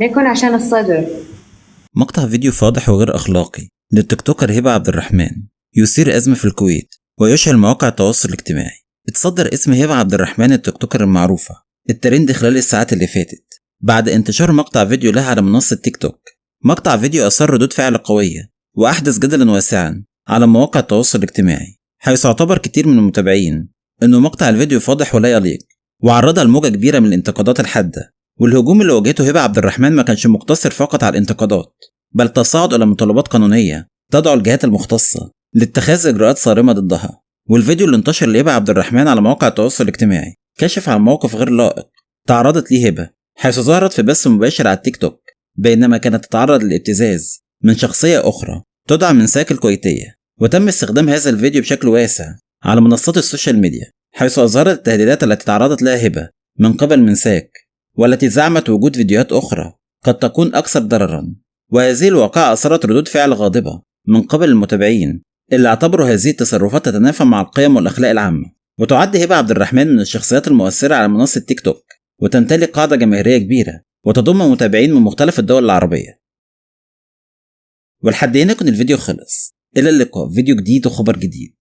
يكن عشان الصدر. مقطع فيديو فاضح وغير أخلاقي للتيك توكر هبة عبد الرحمن يثير أزمة في الكويت ويشعل مواقع التواصل الاجتماعي. اتصدر اسم هبة عبد الرحمن التيك توكر المعروفة الترند خلال الساعات اللي فاتت بعد انتشار مقطع فيديو لها على منصة تيك توك. مقطع فيديو أثار ردود فعل قوية وأحدث جدلا واسعا على مواقع التواصل الاجتماعي، حيث اعتبر كتير من المتابعين إنه مقطع الفيديو فاضح ولا يليق، وعرضها لموجة كبيرة من الانتقادات الحادة. والهجوم اللي واجهته هبة عبد الرحمن ما كانش مقتصر فقط على الانتقادات، بل تصاعد إلى مطالبات قانونية تدعو الجهات المختصة لاتخاذ إجراءات صارمة ضدها. والفيديو اللي انتشر لهبة عبد الرحمن على مواقع التواصل الاجتماعي كشف عن موقف غير لائق تعرضت ليه هبة، حيث ظهرت في بث مباشر على التيك توك بينما كانت تتعرض للابتزاز من شخصية أخرى تدعى من ساك الكويتية. وتم استخدام هذا الفيديو بشكل واسع على منصات السوشيال ميديا، حيث أظهرت التهديدات التي تعرضت لها هبة من قبل من ساك، والتي زعمت وجود فيديوهات أخرى قد تكون أكثر ضررا. وهذه الواقعة أثارت ردود فعل غاضبة من قبل المتابعين اللي اعتبروا هذه التصرفات تتنافى مع القيم والأخلاق العامة. وتعد هبة عبد الرحمن من الشخصيات المؤثرة على منصة تيك توك، وتمتلك قاعدة جماهيرية كبيرة وتضم متابعين من مختلف الدول العربية. ولحد هنا يكون الفيديو خلص، إلى اللقاء في فيديو جديد وخبر جديد.